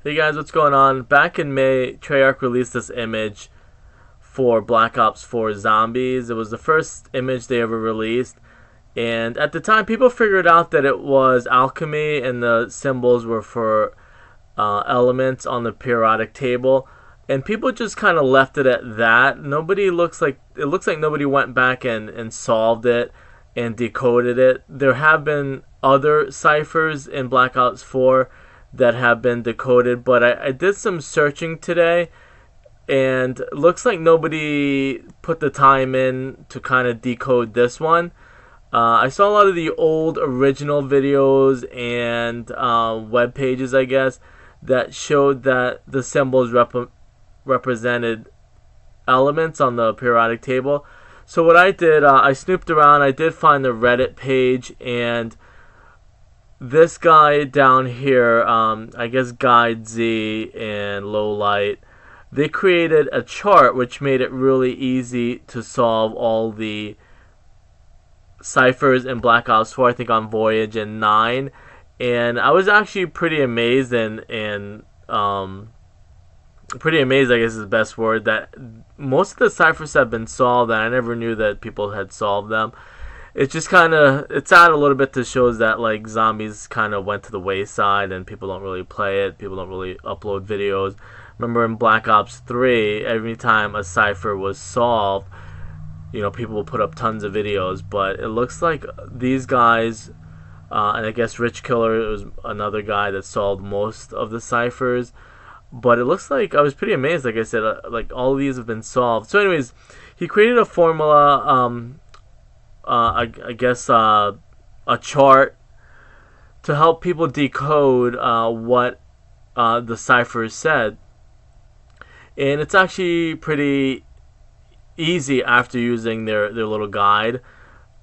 Hey guys, what's going on? Back in May, Treyarch released this image for Black Ops 4 Zombies. It was the first image they ever released, and at the time people figured out that it was alchemy and the symbols were for elements on the periodic table, and people just kind of left it at that. It looks like nobody went back and solved it and decoded it. There have been other ciphers in Black Ops 4 that have been decoded, but I did some searching today, and it looks like nobody put the time in to kind of decode this one. I saw a lot of the old original videos and web pages, I guess, that showed that the symbols represented elements on the periodic table. So what I did, I snooped around. I did find the Reddit page, and this guy down here, I guess Guide Z and Lowlight, they created a chart which made it really easy to solve all the ciphers in Black Ops 4, I think on Voyage and 9. And I was actually pretty amazed pretty amazed, I guess is the best word, that most of the ciphers have been solved, and I never knew that people had solved them. It's just it's sad a little bit to shows that like Zombies kind of went to the wayside and people don't really play it. People don't really upload videos. Remember in Black Ops 3, every time a cipher was solved, people would put up tons of videos. But it looks like these guys, and I guess Rich Killer was another guy that solved most of the ciphers. But it looks like I was pretty amazed. Like I said, like all of these have been solved. So, anyways, he created a formula. I guess a chart to help people decode what the ciphers said, and it's actually pretty easy after using their little guide.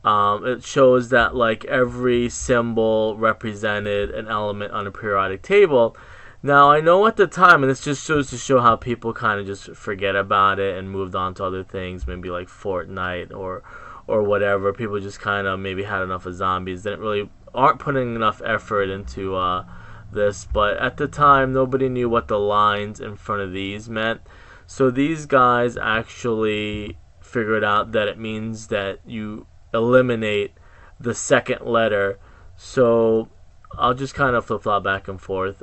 It shows that like every symbol represented an element on a periodic table. Now I know at the time, and this just shows to show how people kind of just forget about it and moved on to other things, maybe like Fortnite or whatever. People just kind of maybe had enough of zombies, aren't putting enough effort into this. But at the time, nobody knew what the lines in front of these meant. So these guys actually figured out that it means that you eliminate the second letter. So I'll just kind of flip-flop back and forth.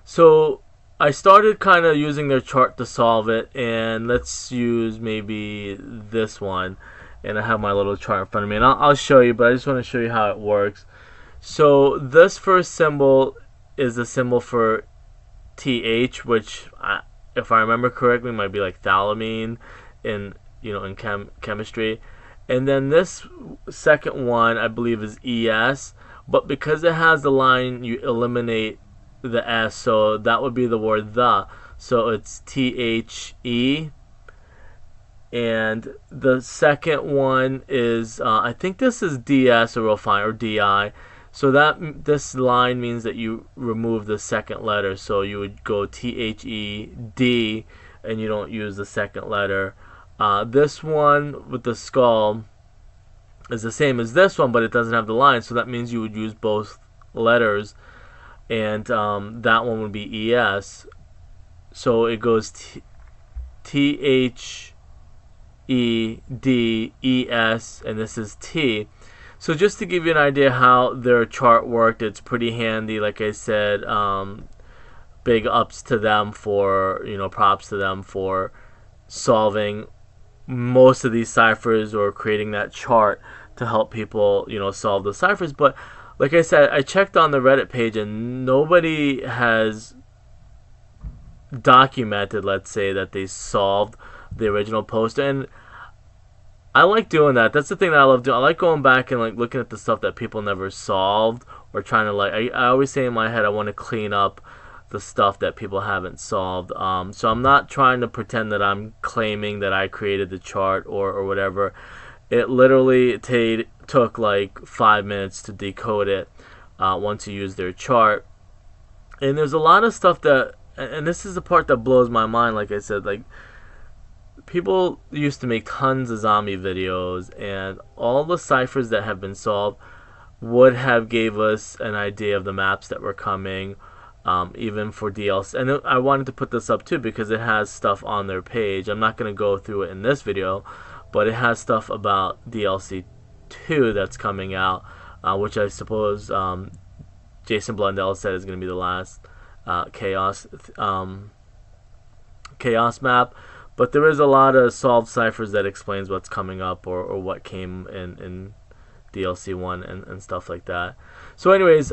So I started kind of using their chart to solve it, and let's use maybe this one. And I have my little chart in front of me, and I'll show you, but I just want to show you how it works. So this first symbol is the symbol for TH, which, if I remember correctly, might be like thalamine in chemistry. And then this second one, I believe, is ES, but because it has the line, you eliminate the S, so that would be the word the. So it's THE. And the second one is, I think this is DS, or we'll find, or DI. So this line means that you remove the second letter. So you would go THED, and you don't use the second letter. This one with the skull is the same as this one, but it doesn't have the line. So that means you would use both letters. And that one would be ES. So it goes THEDES, and this is T. So just to give you an idea how their chart worked, it's pretty handy. Like I said, big ups to them for, props to them for solving most of these ciphers or creating that chart to help people, solve the ciphers. But like I said, I checked on the Reddit page, and nobody has documented, let's say, that they solved the original poster. And I like doing that. That's the thing that I love doing. I like going back and like looking at the stuff that people never solved, or trying to I always say in my head, I want to clean up the stuff that people haven't solved. So I'm not trying to pretend that I'm claiming that I created the chart or whatever. It literally took like 5 minutes to decode it once you use their chart. And there's a lot of stuff that, and this is the part that blows my mind, like I said, like people used to make tons of zombie videos, and all the ciphers that have been solved would have gave us an idea of the maps that were coming. even for DLC. And I wanted to put this up too because it has stuff on their page. I'm not going to go through it in this video, but it has stuff about DLC 2 that's coming out, which I suppose Jason Blundell said is going to be the last chaos map. But there is a lot of solved ciphers that explains what's coming up, or what came in DLC 1 and stuff like that. So anyways,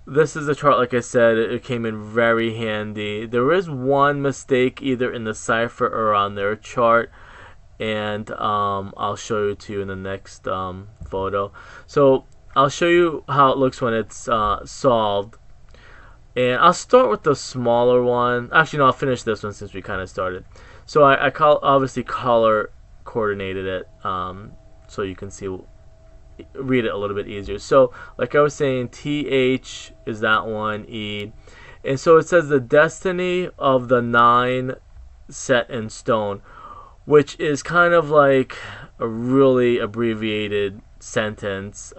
this is a chart, like I said, it came in very handy. There is one mistake either in the cipher or on their chart, and I'll show you to you in the next photo. So I'll show you how it looks when it's solved. And I'll start with the smaller one. Actually, no, I'll finish this one since we kind of started. So I obviously color coordinated it so you can see, read it a little bit easier. So like I was saying, TH is that one, E. And so it says the destiny of the 9 set in stone, which is kind of like a really abbreviated sentence.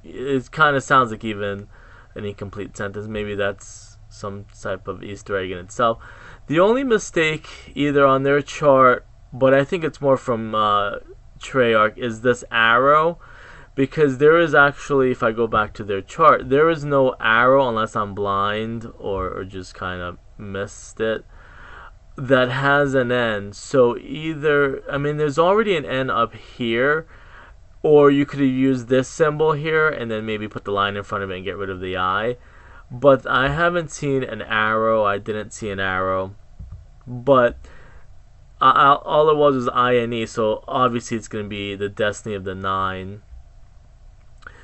It kind of sounds like even an incomplete sentence. Maybe that's some type of Easter egg in itself. The only mistake either on their chart, but I think it's more from Treyarch, is this arrow, because there is actually, if I go back to their chart, there is no arrow, unless I'm blind or just kind of missed it, that has an N. So either, I mean, there's already an N up here, or you could have used this symbol here and then maybe put the line in front of it and get rid of the I. But I haven't seen an arrow. I didn't see an arrow. But all it was INE, so obviously it's going to be the destiny of the 9.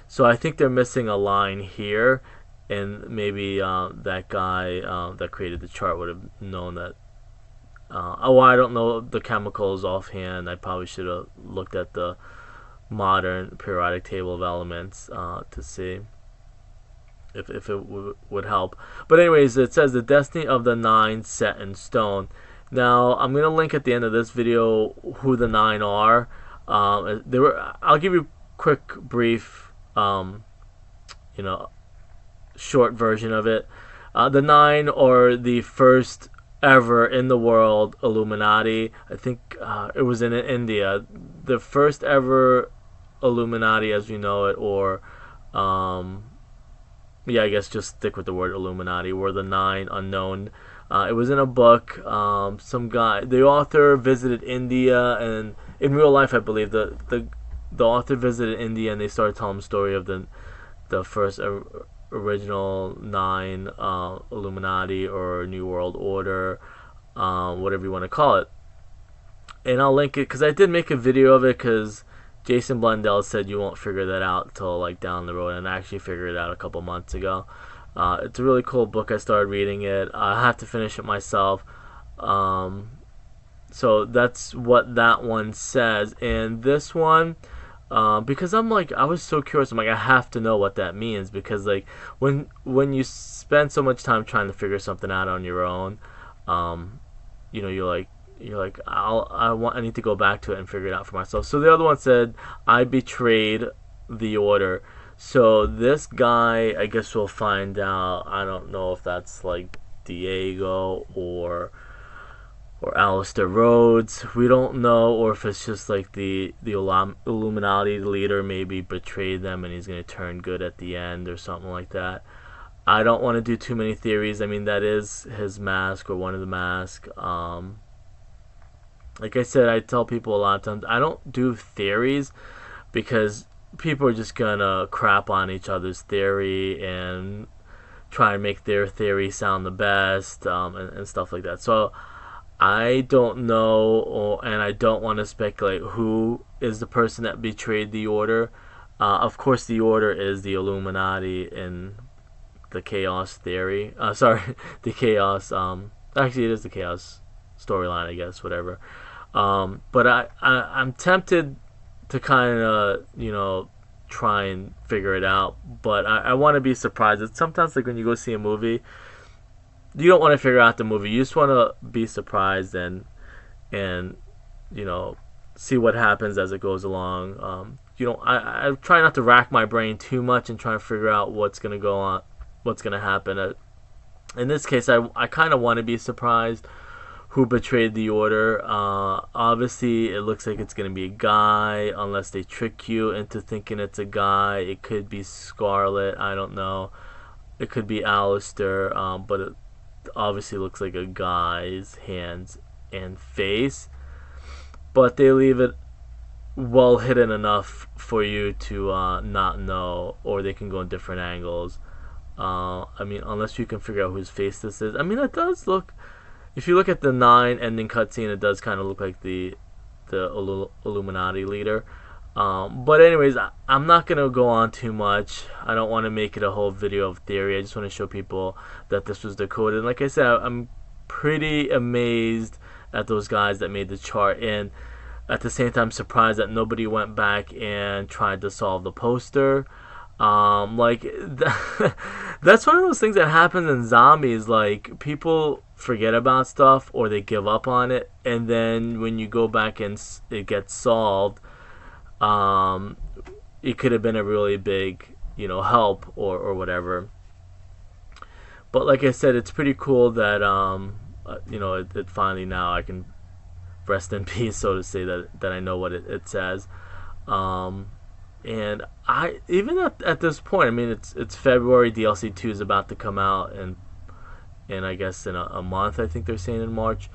So I think they're missing a line here, and maybe that guy that created the chart would have known that. Oh, I don't know the chemicals offhand. I probably should have looked at the modern periodic table of elements to see if it would help. But anyways, it says the destiny of the 9 set in stone. Now I'm gonna link at the end of this video who the 9 are. I'll give you a quick brief short version of it. The 9 are the first ever in the world Illuminati. I think it was in India, the first ever Illuminati as we know it, or yeah, I guess just stick with the word Illuminati, were the 9 unknown. It was in a book. Some guy, the author, visited India, and in real life, I believe the author visited India, and they started telling the story of the first original 9 Illuminati or New World Order, whatever you want to call it. And I'll link it because I did make a video of it, because Jason Blundell said you won't figure that out till like down the road, and I actually figured it out a couple months ago. It's a really cool book. I started reading it. I have to finish it myself. So that's what that one says. And this one, because I was so curious. I'm like, I have to know what that means, because like when you spend so much time trying to figure something out on your own, you're like I need to go back to it and figure it out for myself. So the other one said, I betrayed the order. So this guy, I guess we'll find out. I don't know if that's like Diego or Alistair Rhodes. We don't know, or if it's just like the Illuminati leader maybe betrayed them and he's going to turn good at the end or something like that. I don't want to do too many theories. I mean, that is his mask, or one of the masks. Like I said, I tell people a lot of times I don't do theories, because people are just gonna crap on each other's theory and try and make their theory sound the best, and stuff like that. So I don't know, and I don't want to speculate who is the person that betrayed the order. Of course, the order is the Illuminati in the chaos theory. The chaos. Actually, it is the chaos storyline, I guess. Whatever. But I'm tempted to kind of try and figure it out, but I want to be surprised. It's sometimes like when you go see a movie, you don't want to figure out the movie. You just want to be surprised and see what happens as it goes along. I try not to rack my brain too much and try to figure out what's going to go on, what's gonna happen. In this case, I kind of want to be surprised who betrayed the order. Obviously, it looks like it's going to be a guy, unless they trick you into thinking it's a guy. It could be Scarlet, I don't know. It could be Alistair, but it obviously looks like a guy's hands and face. But they leave it well hidden enough for you to not know, or they can go in different angles. I mean, unless you can figure out whose face this is. I mean, it does look. If you look at the 9 ending cutscene, it does kind of look like the Illuminati leader. But anyways, I'm not gonna go on too much. I don't want to make it a whole video of theory. I just want to show people that this was decoded. And like I said, I'm pretty amazed at those guys that made the chart, and at the same time surprised that nobody went back and tried to solve the poster. That's one of those things that happens in zombies. Like, people forget about stuff or they give up on it, and then when you go back and it gets solved, it could have been a really big, help or whatever. But like I said, it's pretty cool that it finally, now I can rest in peace, so to say, that I know what it says. And I, even at this point, I mean, it's February. DLC 2 is about to come out, and I guess in a month, I think they're saying in March.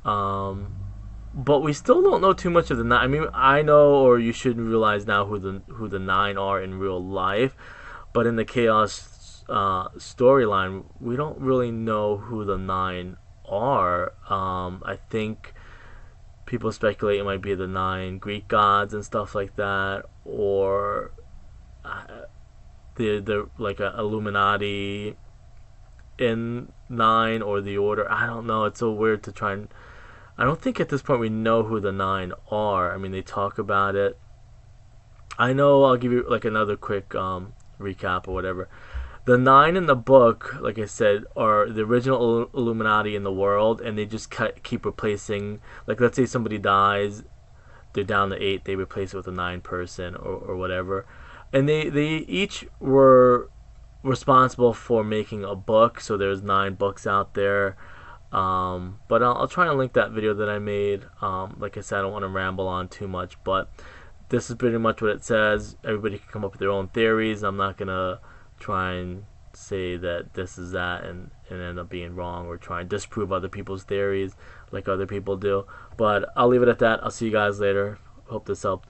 But we still don't know too much of the 9. I mean, I know, or you should realize now, who the 9 are in real life, but in the Chaos storyline, we don't really know who the 9 are. I think people speculate it might be the 9 Greek gods and stuff like that, or the like a Illuminati in 9, or the Order. I don't know. It's so weird to try and. I don't think at this point we know who the 9 are. I mean, they talk about it. I know. I'll give you like another quick recap or whatever. The 9 in the book, like I said, are the original Illuminati in the world, and they just keep replacing. Like, let's say somebody dies, they're down to 8, they replace it with a 9 person or whatever. And they each were responsible for making a book, so there's 9 books out there. But I'll try and link that video that I made. Like I said, I don't want to ramble on too much, but this is pretty much what it says. Everybody can come up with their own theories. I'm not going to try and say that this is that and end up being wrong, or try and disprove other people's theories like other people do. But I'll leave it at that. I'll see you guys later. Hope this helped.